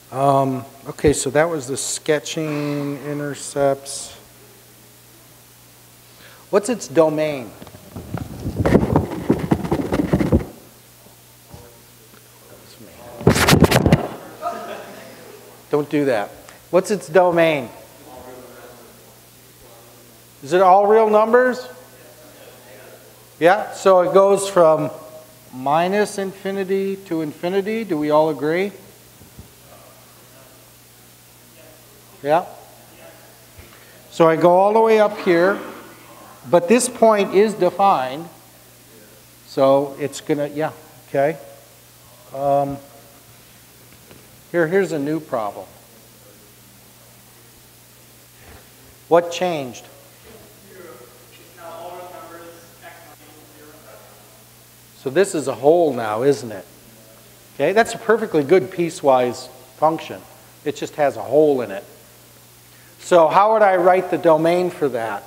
Okay, so that was the sketching intercepts. What's its domain? Don't do that. What's its domain? Is it all real numbers? Yeah, so it goes from minus infinity to infinity. Do we all agree? Yeah? So I go all the way up here, but this point is defined. So it's going to, yeah, okay. Here's a new problem. What changed? So this is a whole now, isn't it? Okay, that's a perfectly good piecewise function. It just has a hole in it. So how would I write the domain for that?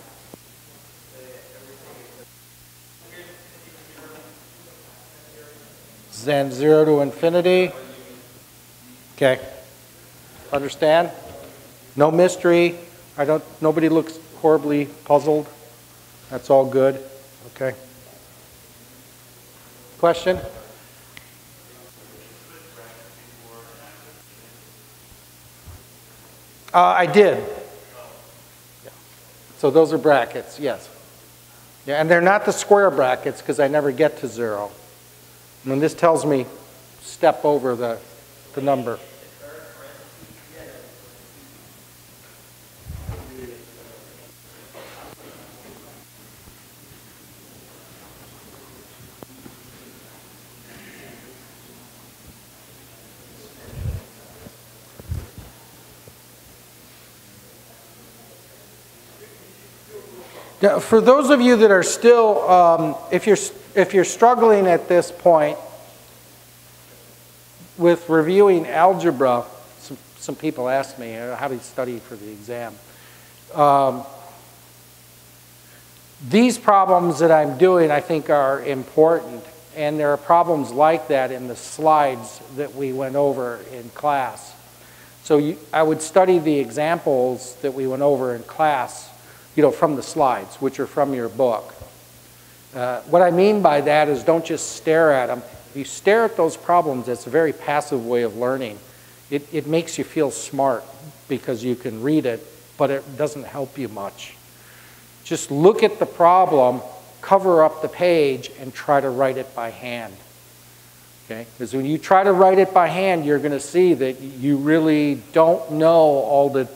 Then 0 to infinity. Okay. Understand? No mystery. Nobody looks horribly puzzled. That's all good. Okay. Question? I did. Yeah. So those are brackets, yes. Yeah, and they're not the square brackets because I never get to 0. And this tells me step over the number. Now, for those of you that are still, if you're struggling at this point with reviewing algebra, some people ask me, how do you study for the exam? These problems that I'm doing, I think, are important, and there are problems like that in the slides that we went over in class. So I would study the examples that we went over in class, you know, from the slides, which are from your book. What I mean by that is don't just stare at them. If you stare at those problems, it's a very passive way of learning. It makes you feel smart because you can read it, but it doesn't help you much. Just look at the problem, cover up the page, and try to write it by hand. Okay? Because when you try to write it by hand, you're going to see that you really don't know all the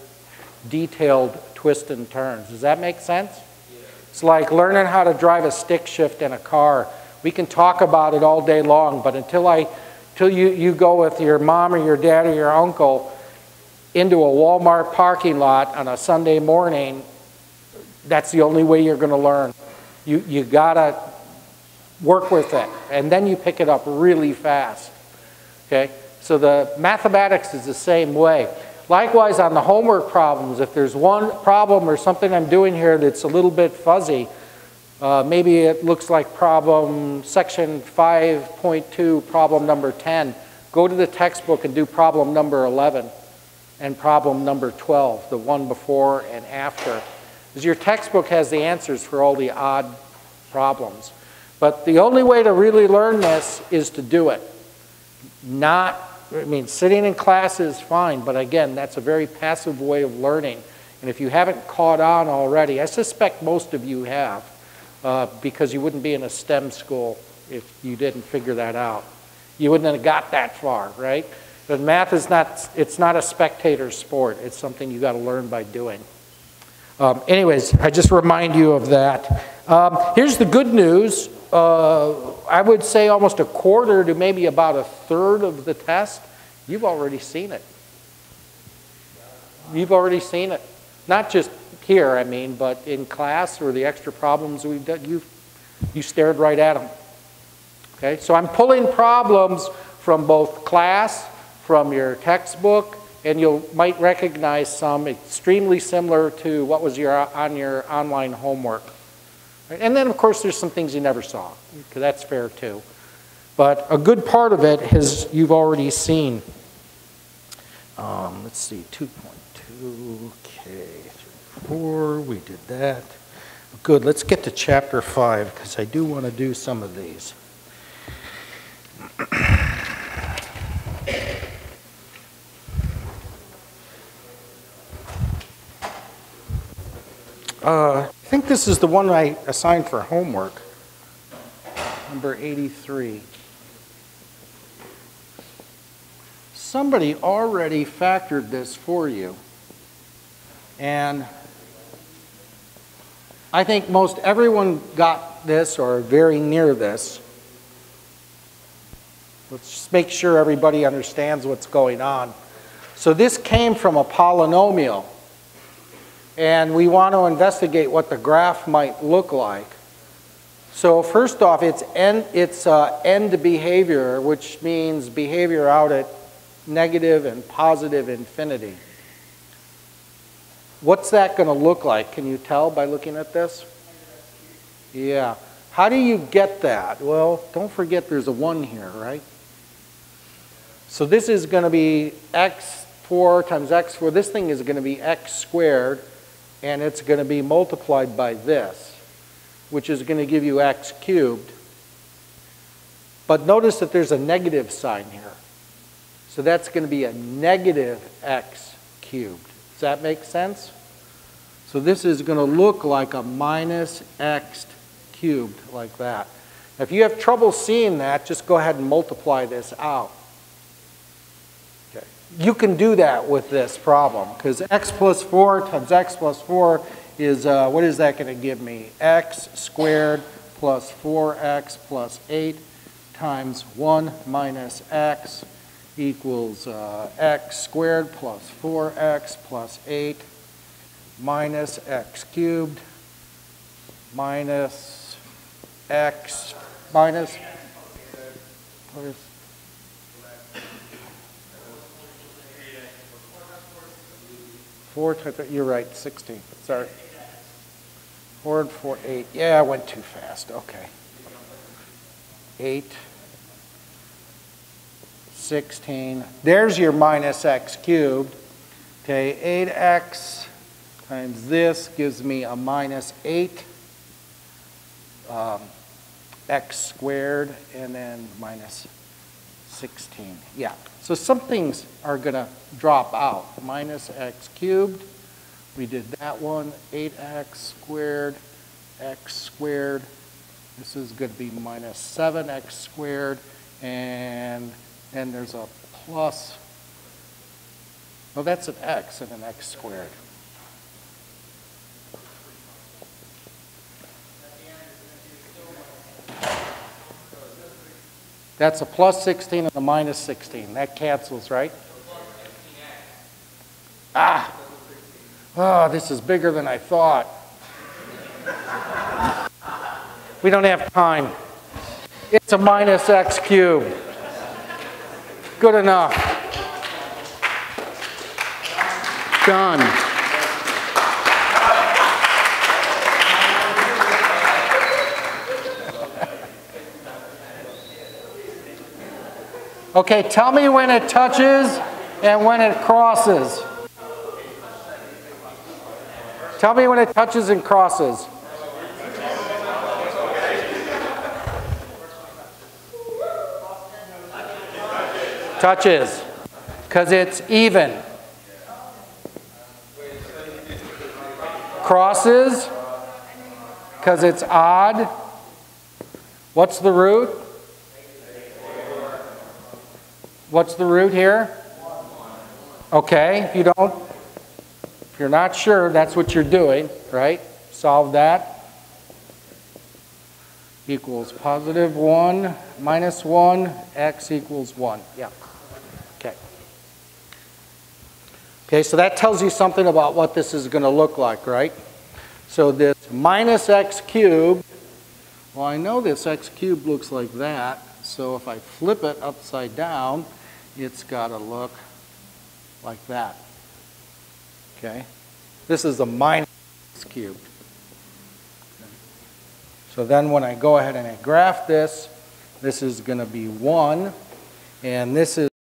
detailed twists and turns. Does that make sense? Yeah. It's like learning how to drive a stick shift in a car. We can talk about it all day long, but until you go with your mom or your dad or your uncle into a Walmart parking lot on a Sunday morning, that's the only way you're going to learn. You got to work with it, and then you pick it up really fast. Okay? So the mathematics is the same way. Likewise, on the homework problems, if there's one problem or something I'm doing here that's a little bit fuzzy, maybe it looks like section 5.2, problem number 10. Go to the textbook and do problem number 11 and problem number 12, the one before and after. Because your textbook has the answers for all the odd problems. But the only way to really learn this is to do it. Sitting in class is fine, but again, that's a very passive way of learning. And if you haven't caught on already, I suspect most of you have, because you wouldn't be in a STEM school if you didn't figure that out. You wouldn't have got that far, right? But math is it's not a spectator sport. It's something you got to learn by doing. Anyways, I just remind you of that. Here's the good news. I would say almost a quarter to maybe about a third of the test, you've already seen it. You've already seen it. Not just here, but in class or the extra problems we've done, you stared right at them. Okay, so I'm pulling problems from both class, from your textbook, and you might recognize some extremely similar to what was on your online homework. Right? And then, of course, there's some things you never saw, because that's fair too. But a good part of it you've already seen. Let's see, 2.2, K, 4, we did that. Good, let's get to chapter 5, because I do want to do some of these. I think this is the one I assigned for homework, number 83. Somebody already factored this for you, and I think most everyone got this or very near this. Let's just make sure everybody understands what's going on. So this came from a polynomial, and we want to investigate what the graph might look like. So first off, it's end behavior, which means behavior out at negative and positive infinity. What's that going to look like? Can you tell by looking at this? Yeah. How do you get that? Well, don't forget there's a 1 here, right? So this is going to be x4 times x4. This thing is going to be x squared, and it's going to be multiplied by this, which is going to give you x cubed. But notice that there's a negative sign here. So that's going to be a negative x cubed. Does that make sense? So this is going to look like a minus x cubed, like that. If you have trouble seeing that, just go ahead and multiply this out. Okay. You can do that with this problem, because x plus 4 times x plus 4 is, what is that going to give me? X squared plus 4x plus 8 times 1 minus x equals x squared plus 4x plus 8 minus x cubed minus x minus, what is, four times, you're right, 16, sorry. 4 and 4, 8, yeah, I went too fast, okay. 8, 16, there's your minus x cubed. Okay, 8x times this gives me a minus 8 x squared, and then minus 16. Yeah, so some things are going to drop out. Minus x cubed, we did that one. 8x squared, x squared. This is going to be minus 7x squared, and then there's a plus. Well, that's an x and an x squared. That's a plus 16 and a minus 16. That cancels, right? Ah! Oh, this is bigger than I thought. We don't have time. It's a minus x cubed. Good enough. Done. Okay, tell me when it touches and when it crosses. Tell me when it touches and crosses. Touches, because it's even. Crosses, because it's odd. What's the root? What's the root here? Okay, if you're not sure, that's what you're doing, right? Solve that. Equals positive 1 minus 1, x equals 1. Yeah. Okay. Okay, so that tells you something about what this is going to look like, right? So this minus x cubed, well, I know this x cubed looks like that, so if I flip it upside down, it's got to look like that. Okay? This is a minus x cubed. Okay. So then when I go ahead and I graph this, this is going to be 1, and this is